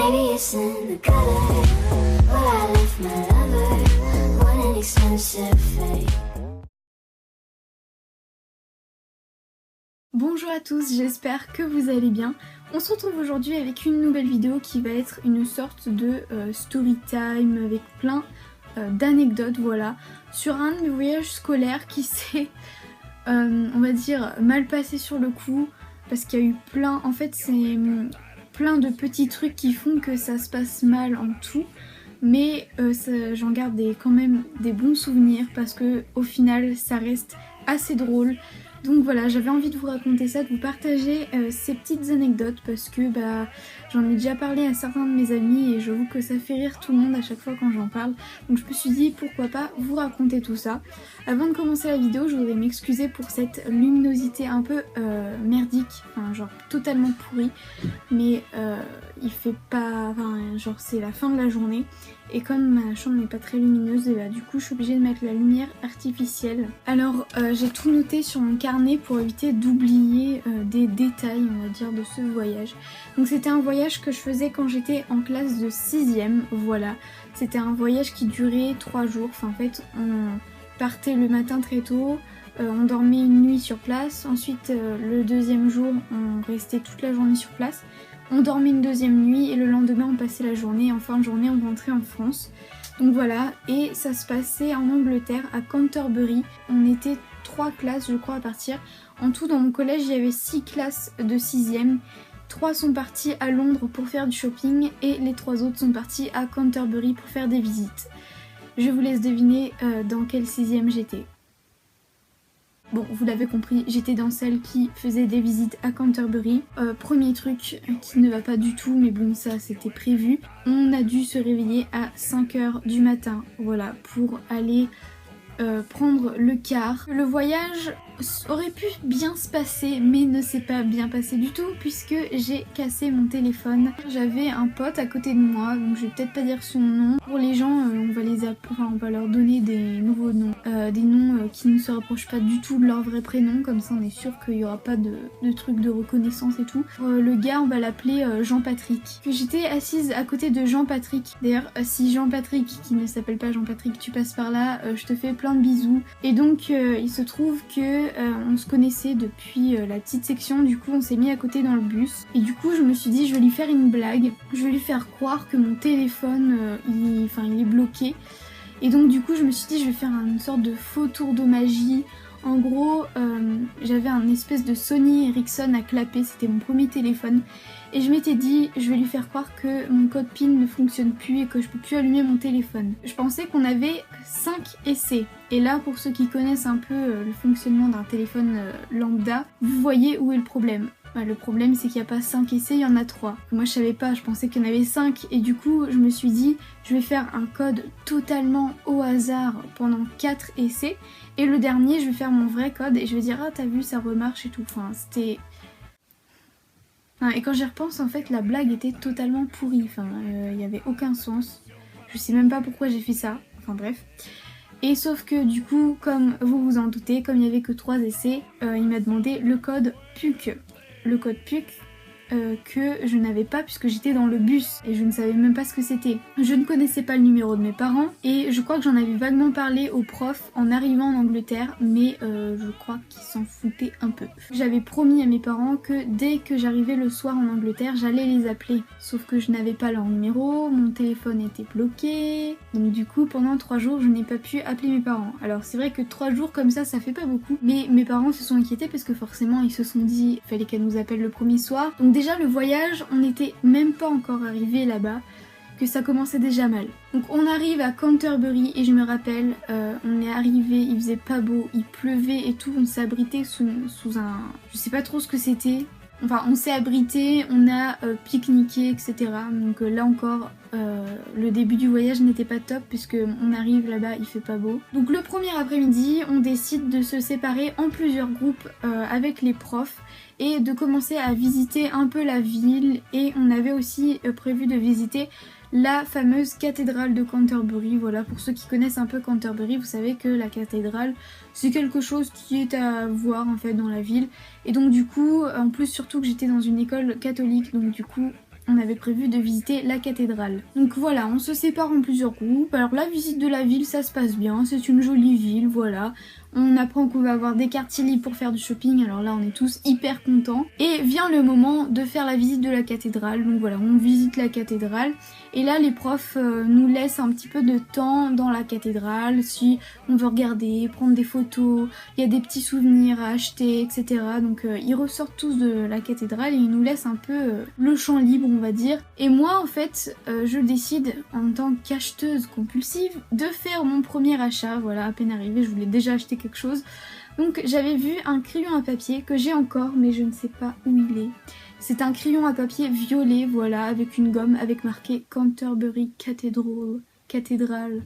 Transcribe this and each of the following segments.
Maybe it's in the gutter. Well, I left my lover. What an expensive fate. Bonjour à tous, j'espère que vous allez bien. On se retrouve aujourd'hui avec une nouvelle vidéo qui va être une sorte de story time avec plein d'anecdotes, voilà, sur un de mes voyages scolaires qui s'est, on va dire, mal passé sur le coup, parce qu'il y a eu plein, en fait c'est plein de petits trucs qui font que ça se passe mal en tout, mais j'en garde quand même des bons souvenirs parce que au final ça reste assez drôle. Donc voilà, j'avais envie de vous raconter ça, de vous partager ces petites anecdotes parce que j'en ai déjà parlé à certains de mes amis et j'avoue que ça fait rire tout le monde à chaque fois quand j'en parle. Donc je me suis dit pourquoi pas vous raconter tout ça. Avant de commencer la vidéo, je voudrais m'excuser pour cette luminosité un peu merdique, enfin genre totalement pourrie, mais il fait pas, enfin genre c'est la fin de la journée et comme ma chambre n'est pas très lumineuse, et du coup je suis obligée de mettre la lumière artificielle. Alors j'ai tout noté sur mon carnet pour éviter d'oublier des détails, on va dire, de ce voyage. Donc c'était un voyage que je faisais quand j'étais en classe de 6ème, voilà. C'était un voyage qui durait 3 jours, enfin en fait on partait le matin très tôt, on dormait une nuit sur place, ensuite le deuxième jour on restait toute la journée sur place. On dormait une deuxième nuit et le lendemain on passait la journée, en fin de journée on rentrait en France. Donc voilà, et ça se passait en Angleterre, à Canterbury. On était 3 classes je crois à partir. En tout dans mon collège il y avait 6 classes de 6ème. 3 sont partis à Londres pour faire du shopping et les 3 autres sont partis à Canterbury pour faire des visites. Je vous laisse deviner dans quelle 6ème j'étais. Bon, vous l'avez compris, j'étais dans celle qui faisait des visites à Canterbury. Premier truc qui ne va pas du tout, mais bon ça c'était prévu. On a dû se réveiller à 5h du matin, voilà, pour aller prendre le car. Le voyage aurait pu bien se passer mais ne s'est pas bien passé du tout puisque j'ai cassé mon téléphone. J'avais un pote à côté de moi, donc je vais peut-être pas dire son nom. Pour les gens on va les appeler, enfin, on va leur donner des nouveaux noms, des noms qui ne se rapprochent pas du tout de leur vrai prénom, comme ça on est sûr qu'il n'y aura pas de truc de reconnaissance et tout. Le gars on va l'appeler Jean-Patrick. J'étais assise à côté de Jean-Patrick. D'ailleurs si Jean-Patrick qui ne s'appelle pas Jean-Patrick tu passes par là, je te fais plein de bisous. Et donc il se trouve que on se connaissait depuis la petite section, du coup on s'est mis à côté dans le bus et du coup je me suis dit je vais lui faire une blague, je vais lui faire croire que mon téléphone il est bloqué et donc du coup je me suis dit je vais faire une sorte de faux tour de magie. En gros j'avais un espèce de Sony Ericsson à clapper, c'était mon premier téléphone et je m'étais dit je vais lui faire croire que mon code PIN ne fonctionne plus et que je peux plus allumer mon téléphone. Je pensais qu'on avait 5 essais et là pour ceux qui connaissent un peu le fonctionnement d'un téléphone lambda, vous voyez où est le problème. Le problème c'est qu'il n'y a pas 5 essais, il y en a 3. Moi je savais pas, je pensais qu'il y en avait 5 et du coup je me suis dit je vais faire un code totalement au hasard pendant 4 essais et le dernier je vais faire mon vrai code et je vais dire ah t'as vu ça remarche et tout. Enfin c'était... Et quand j'y repense en fait la blague était totalement pourrie, enfin il n'y avait aucun sens. Je sais même pas pourquoi j'ai fait ça, enfin bref. Et sauf que du coup comme vous vous en doutez, comme il n'y avait que 3 essais, il m'a demandé le code PUC. Le code PUC que je n'avais pas puisque j'étais dans le bus et je ne savais même pas ce que c'était. Je ne connaissais pas le numéro de mes parents et je crois que j'en avais vaguement parlé aux profs en arrivant en Angleterre, mais je crois qu'ils s'en foutaient un peu. J'avais promis à mes parents que dès que j'arrivais le soir en Angleterre j'allais les appeler, sauf que je n'avais pas leur numéro, mon téléphone était bloqué, donc du coup pendant 3 jours je n'ai pas pu appeler mes parents. Alors c'est vrai que 3 jours comme ça fait pas beaucoup, mais mes parents se sont inquiétés parce que forcément ils se sont dit fallait qu'elle nous appelle le premier soir. Donc déjà le voyage, on n'était même pas encore arrivé là-bas, que ça commençait déjà mal. Donc on arrive à Canterbury et je me rappelle, on est arrivé, il faisait pas beau, il pleuvait et tout, on s'est abrité sous un... je sais pas trop ce que c'était. Enfin on s'est abrité, on a pique-niqué etc. Donc là encore le début du voyage n'était pas top puisque on arrive là-bas il fait pas beau. Donc le premier après-midi on décide de se séparer en plusieurs groupes avec les profs et de commencer à visiter un peu la ville et on avait aussi prévu de visiter la fameuse cathédrale de Canterbury. Voilà, pour ceux qui connaissent un peu Canterbury, vous savez que la cathédrale c'est quelque chose qui est à voir en fait dans la ville et donc du coup en plus surtout que j'étais dans une école catholique donc du coup on avait prévu de visiter la cathédrale. Donc voilà, on se sépare en plusieurs groupes. Alors la visite de la ville, ça se passe bien, c'est une jolie ville, voilà. On apprend qu'on va avoir des quartiers libres pour faire du shopping, alors là on est tous hyper contents. Et vient le moment de faire la visite de la cathédrale, donc voilà, on visite la cathédrale. Et là les profs nous laissent un petit peu de temps dans la cathédrale, si on veut regarder, prendre des photos, il y a des petits souvenirs à acheter, etc. Donc ils ressortent tous de la cathédrale et ils nous laissent un peu le champ libre, on va dire. Et moi en fait, je décide en tant qu'acheteuse compulsive de faire mon premier achat, voilà, à peine arrivée, je voulais déjà acheter quelque chose. Donc j'avais vu un crayon à papier que j'ai encore mais je ne sais pas où il est. C'est un crayon à papier violet, voilà, avec une gomme avec marqué Canterbury Cathedral,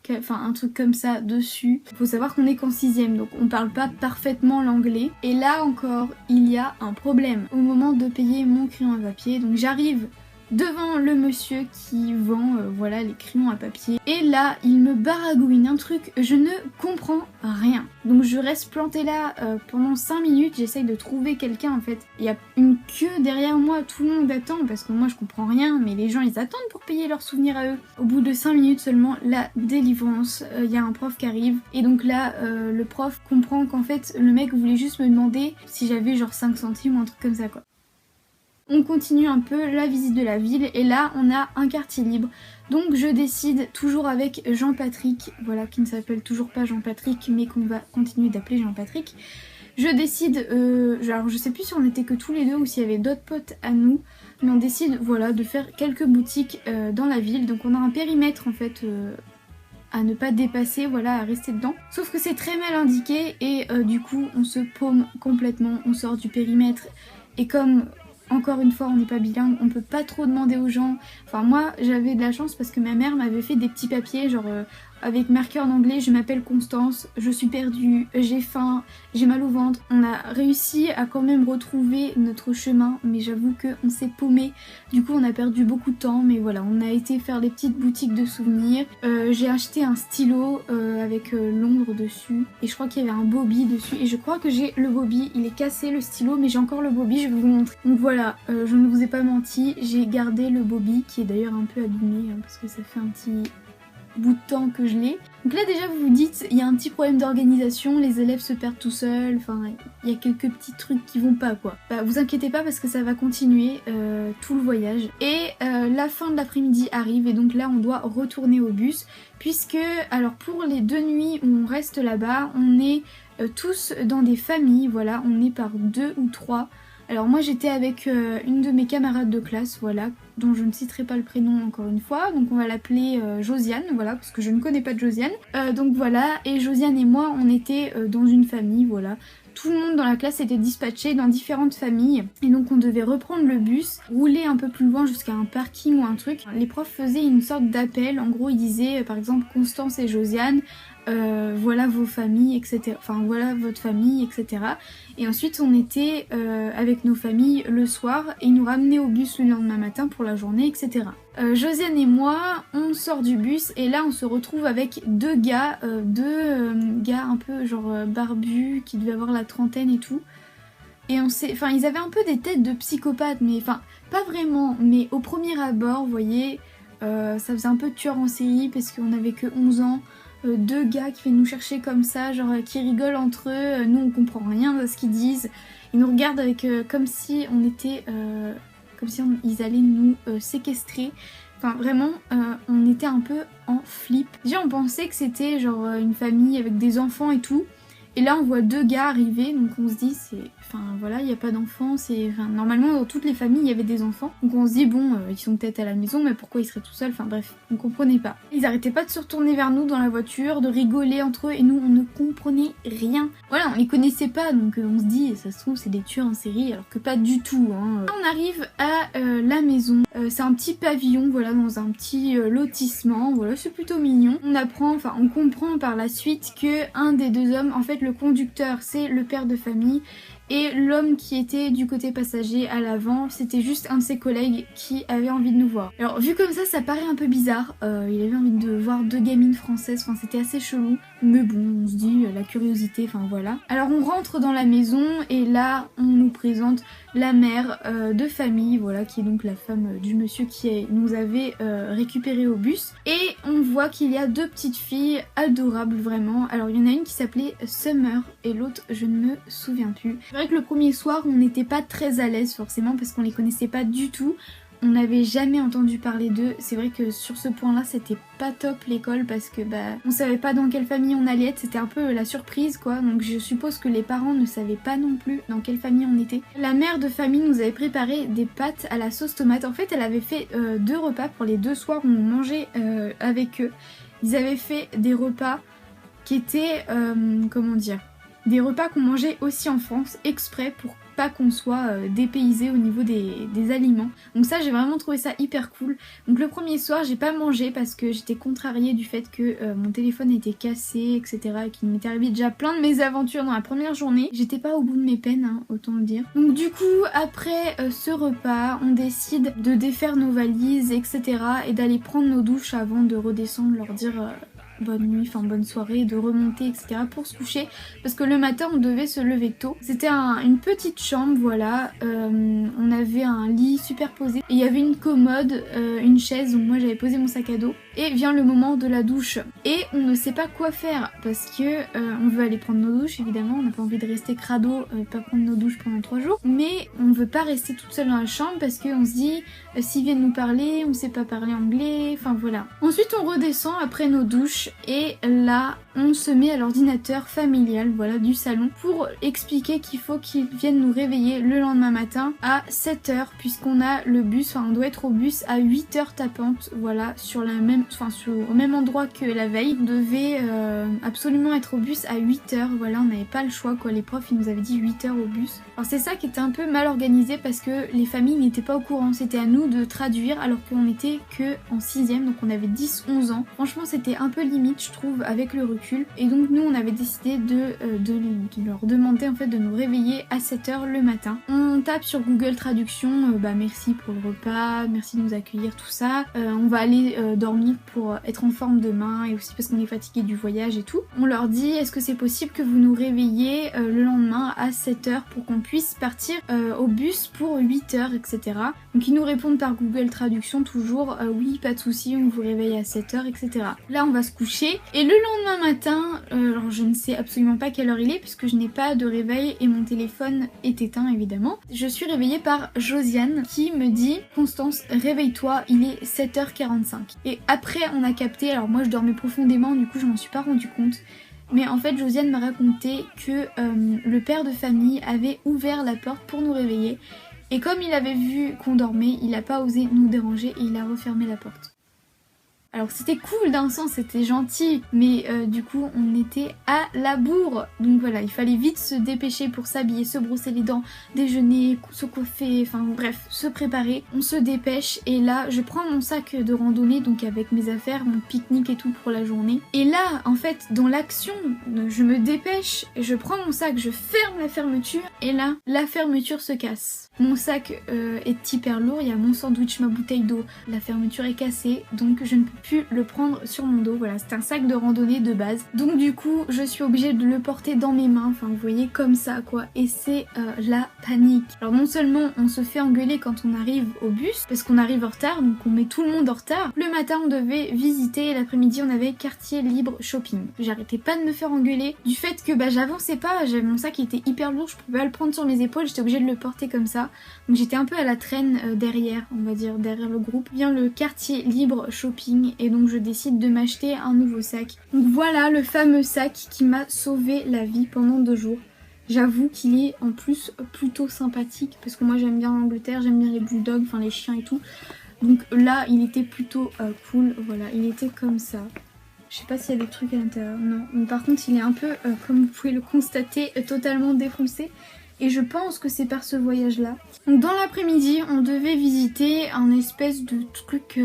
enfin un truc comme ça dessus. Faut savoir qu'on est qu'en 6ème, donc on parle pas parfaitement l'anglais. Et là encore, il y a un problème au moment de payer mon crayon à papier. Donc j'arrive devant le monsieur qui vend voilà les crayons à papier et là il me baragouine un truc, je ne comprends rien. Donc je reste plantée là pendant 5 minutes, j'essaye de trouver quelqu'un en fait. Il y a une queue derrière moi, tout le monde attend parce que moi je comprends rien mais les gens ils attendent pour payer leurs souvenirs à eux. Au bout de 5 minutes seulement, la délivrance, il y a un prof qui arrive et donc là le prof comprend qu'en fait le mec voulait juste me demander si j'avais genre 5 centimes ou un truc comme ça quoi. On continue un peu la visite de la ville et là on a un quartier libre. Donc je décide, toujours avec Jean-Patrick, voilà, qui ne s'appelle toujours pas Jean-Patrick mais qu'on va continuer d'appeler Jean-Patrick. Je décide, alors je sais plus si on était que tous les deux ou s'il y avait d'autres potes à nous, mais on décide voilà de faire quelques boutiques dans la ville. Donc on a un périmètre en fait à ne pas dépasser, voilà, à rester dedans. Sauf que c'est très mal indiqué et du coup on se paume complètement, on sort du périmètre et comme... Encore une fois, on n'est pas bilingue, on peut pas trop demander aux gens. Enfin moi, j'avais de la chance parce que ma mère m'avait fait des petits papiers genre avec marqueur d'anglais, je m'appelle Constance, je suis perdue, j'ai faim, j'ai mal au ventre. On a réussi à quand même retrouver notre chemin, mais j'avoue qu'on s'est paumé. Du coup, on a perdu beaucoup de temps, mais voilà, on a été faire des petites boutiques de souvenirs. J'ai acheté un stylo avec Londres dessus, et je crois qu'il y avait un Bobby dessus, et je crois que j'ai le Bobby, il est cassé le stylo, mais j'ai encore le Bobby, je vais vous montrer. Donc voilà, je ne vous ai pas menti, j'ai gardé le Bobby, qui est d'ailleurs un peu abîmé, hein, parce que ça fait un petit... bout de temps que je l'ai. Donc là déjà vous vous dites il y a un petit problème d'organisation, les élèves se perdent tout seuls, enfin il y a quelques petits trucs qui vont pas quoi. Bah vous inquiétez pas parce que ça va continuer tout le voyage. Et la fin de l'après-midi arrive et donc là on doit retourner au bus puisque alors pour les 2 nuits où on reste là-bas on est tous dans des familles, voilà, on est par 2 ou 3. Alors moi j'étais avec une de mes camarades de classe, voilà, dont je ne citerai pas le prénom encore une fois, donc on va l'appeler Josiane, voilà, parce que je ne connais pas de Josiane. Donc voilà, et Josiane et moi on était dans une famille, voilà. Tout le monde dans la classe était dispatché dans différentes familles et donc on devait reprendre le bus, rouler un peu plus loin jusqu'à un parking ou un truc. Les profs faisaient une sorte d'appel, en gros ils disaient par exemple Constance et Josiane, voilà vos familles, etc. Enfin voilà votre famille, etc. Et ensuite on était avec nos familles le soir et ils nous ramenaient au bus le lendemain matin pour la journée, etc. Josiane et moi, on sort du bus et là on se retrouve avec deux gars un peu genre barbus qui devaient avoir la trentaine et tout. Et on sait, enfin ils avaient un peu des têtes de psychopathes, mais enfin pas vraiment, mais au premier abord, vous voyez, ça faisait un peu tueur en série parce qu'on avait que 11 ans. 2 gars qui viennent nous chercher comme ça, genre qui rigolent entre eux, nous on comprend rien de ce qu'ils disent, ils nous regardent avec comme si on était, comme si ils allaient nous séquestrer, enfin vraiment on était un peu en flip. Déjà on pensait que c'était genre une famille avec des enfants et tout, et là on voit 2 gars arriver, donc on se dit c'est... Enfin voilà, il n'y a pas d'enfants, c'est... Enfin, normalement dans toutes les familles il y avait des enfants. Donc on se dit bon, ils sont peut-être à la maison, mais pourquoi ils seraient tout seuls? Enfin bref, on comprenait pas. Ils arrêtaient pas de se retourner vers nous dans la voiture, de rigoler entre eux, et nous on ne comprenait rien. Voilà, on les connaissait pas, donc on se dit, ça se trouve c'est des tueurs en série, alors que pas du tout. Hein. On arrive à la maison, c'est un petit pavillon, voilà, dans un petit lotissement, voilà, c'est plutôt mignon. On apprend, enfin on comprend par la suite que un des 2 hommes, en fait le conducteur c'est le père de famille, Et l'homme qui était du côté passager à l'avant, c'était juste un de ses collègues qui avait envie de nous voir. Alors vu comme ça paraît un peu bizarre, il avait envie de voir 2 gamines françaises, enfin c'était assez chelou. Mais bon, on se dit la curiosité, enfin voilà. Alors on rentre dans la maison et là on nous présente la mère de famille, voilà, qui est donc la femme du monsieur qui nous avait récupéré au bus. Et on voit qu'il y a 2 petites filles adorables vraiment. Alors il y en a une qui s'appelait Summer et l'autre je ne me souviens plus. C'est vrai que le premier soir on n'était pas très à l'aise forcément parce qu'on les connaissait pas du tout. On n'avait jamais entendu parler d'eux. C'est vrai que sur ce point-là, c'était pas top l'école parce que on savait pas dans quelle famille on allait être. C'était un peu la surprise quoi. Donc je suppose que les parents ne savaient pas non plus dans quelle famille on était. La mère de famille nous avait préparé des pâtes à la sauce tomate. En fait, elle avait fait 2 repas pour les 2 soirs où on mangeait avec eux. Ils avaient fait des repas qui étaient, comment dire, des repas qu'on mangeait aussi en France exprès pour pas qu'on soit dépaysé au niveau des aliments. Donc ça j'ai vraiment trouvé ça hyper cool. Donc le premier soir j'ai pas mangé parce que j'étais contrariée du fait que mon téléphone était cassé etc. et qu'il m'était arrivé déjà plein de mésaventures dans la première journée. J'étais pas au bout de mes peines hein, autant le dire. Donc du coup après ce repas on décide de défaire nos valises etc. et d'aller prendre nos douches avant de redescendre leur dire bonne nuit, enfin bonne soirée, de remonter etc. pour se coucher parce que le matin on devait se lever tôt. C'était une petite chambre voilà, on avait un lit superposé et il y avait une commode, une chaise où moi j'avais posé mon sac à dos et vient le moment de la douche et on ne sait pas quoi faire parce que on veut aller prendre nos douches évidemment, on n'a pas envie de rester crado, pas prendre nos douches pendant 3 jours mais on veut pas rester toute seule dans la chambre parce qu'on se dit s'ils viennent nous parler, on sait pas parler anglais, enfin voilà. Ensuite on redescend après nos douches et là on se met à l'ordinateur familial voilà du salon pour expliquer qu'il faut qu'ils viennent nous réveiller le lendemain matin à 7h puisqu'on a le bus, enfin on doit être au bus à 8h tapante voilà sur la même, au même endroit que la veille. On devait absolument être au bus à 8h voilà, on n'avait pas le choix quoi, les profs ils nous avaient dit 8h au bus. Alors c'est ça qui était un peu mal organisé parce que les familles n'étaient pas au courant, c'était à nous de traduire alors qu'on était que en 6ème donc on avait 10-11 ans. Franchement c'était un peu limite je trouve avec le recul et donc nous on avait décidé de leur demander en fait de nous réveiller à 7h le matin. On tape sur Google Traduction merci pour le repas, merci de nous accueillir tout ça, on va aller dormir pour être en forme demain et aussi parce qu'on est fatigué du voyage et tout. On leur dit est-ce que c'est possible que vous nous réveilliez le lendemain à 7h pour qu'on puisse partir au bus pour 8h etc. Donc ils nous répondent par Google Traduction toujours oui pas de souci on vous réveille à 7h etc. Là on va se coucher et le lendemain matin, alors je ne sais absolument pas quelle heure il est puisque je n'ai pas de réveil et mon téléphone est éteint évidemment. Je suis réveillée par Josiane qui me dit Constance réveille-toi il est 7h45 et après on a capté, alors moi je dormais profondément du coup je m'en suis pas rendu compte. Mais en fait Josiane m'a raconté que le père de famille avait ouvert la porte pour nous réveiller et comme il avait vu qu'on dormait, il n'a pas osé nous déranger et il a refermé la porte. Alors c'était cool d'un sens, c'était gentil, mais du coup on était à la bourre. Donc voilà, il fallait vite se dépêcher pour s'habiller, se brosser les dents, déjeuner, se coiffer, enfin bref, se préparer. On se dépêche et là je prends mon sac de randonnée, donc avec mes affaires, mon pique-nique et tout pour la journée. Et là en fait dans l'action, je me dépêche, je prends mon sac, je ferme la fermeture et là la fermeture se casse. Mon sac est hyper lourd, il y a mon sandwich, ma bouteille d'eau, la fermeture est cassée, donc je ne peux plus le prendre sur mon dos. Voilà, c'est un sac de randonnée de base. Donc du coup, je suis obligée de le porter dans mes mains, enfin vous voyez comme ça quoi, et c'est la panique. Alors non seulement on se fait engueuler quand on arrive au bus, parce qu'on arrive en retard, donc on met tout le monde en retard. Le matin on devait visiter, l'après-midi on avait quartier libre shopping. J'arrêtais pas de me faire engueuler du fait que j'avançais pas, j'avais mon sac qui était hyper lourd, je pouvais pas le prendre sur mes épaules, j'étais obligée de le porter comme ça. Donc j'étais un peu à la traîne derrière, on va dire, derrière le groupe. Vient le quartier libre shopping et donc je décide de m'acheter un nouveau sac. Donc voilà le fameux sac qui m'a sauvé la vie pendant 2 jours. J'avoue qu'il est en plus plutôt sympathique parce que moi j'aime bien l'Angleterre, j'aime bien les bulldogs, enfin les chiens et tout. Donc là il était plutôt cool, voilà, il était comme ça. Je sais pas s'il y a des trucs à l'intérieur, non. Mais par contre il est un peu, comme vous pouvez le constater, totalement défoncé. Et je pense que c'est par ce voyage-là. Donc dans l'après-midi, on devait visiter un espèce de truc...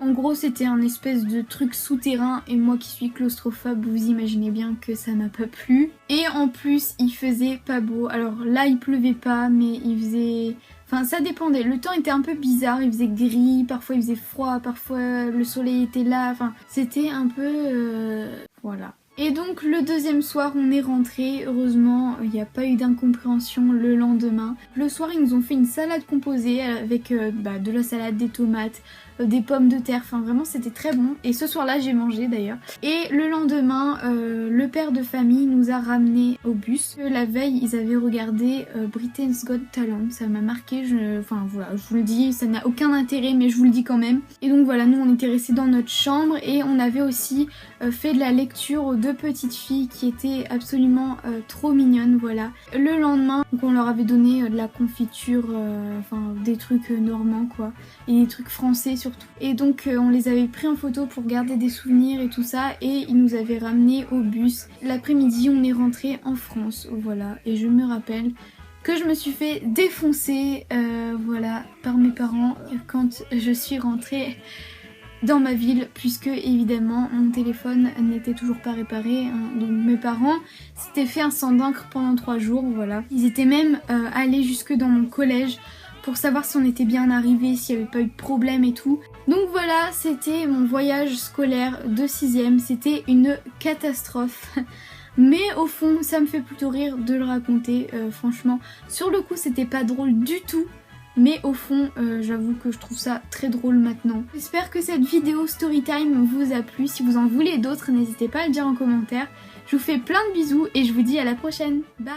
En gros, c'était un espèce de truc souterrain. Et moi qui suis claustrophobe, vous imaginez bien que ça m'a pas plu. Et en plus, il faisait pas beau. Alors là, il pleuvait pas, mais il faisait... Enfin, ça dépendait. Le temps était un peu bizarre. Il faisait gris, parfois il faisait froid, parfois le soleil était là. Enfin, c'était un peu... Voilà. Et donc le deuxième soir on est rentré, heureusement il n'y a pas eu d'incompréhension le lendemain. Le soir ils nous ont fait une salade composée avec de la salade, des tomates, des pommes de terre, enfin vraiment c'était très bon. Et ce soir là j'ai mangé d'ailleurs. Et le lendemain le père de famille nous a ramenés au bus. La veille ils avaient regardé Britain's Got Talent, ça m'a marqué, enfin voilà je vous le dis, ça n'a aucun intérêt mais je vous le dis quand même. Et donc voilà, nous on était restés dans notre chambre et on avait aussi fait de la lecture aux deux petites filles qui étaient absolument trop mignonnes, voilà. Le lendemain, donc on leur avait donné de la confiture, enfin des trucs normands quoi, et des trucs français surtout. Et donc on les avait pris en photo pour garder des souvenirs et tout ça, et ils nous avaient ramenés au bus. L'après-midi, on est rentré en France, voilà. Et je me rappelle que je me suis fait défoncer, voilà, par mes parents quand je suis rentrée dans ma ville, puisque évidemment mon téléphone n'était toujours pas réparé, hein. Donc mes parents s'étaient fait un sang d'encre pendant 3 jours, voilà. Ils étaient même allés jusque dans mon collège pour savoir si on était bien arrivé, s'il n'y avait pas eu de problème et tout. Donc voilà, c'était mon voyage scolaire de 6ème, c'était une catastrophe. Mais au fond, ça me fait plutôt rire de le raconter, franchement. Sur le coup, c'était pas drôle du tout. Mais au fond, j'avoue que je trouve ça très drôle maintenant. J'espère que cette vidéo Storytime vous a plu. Si vous en voulez d'autres, n'hésitez pas à le dire en commentaire. Je vous fais plein de bisous et je vous dis à la prochaine. Bye!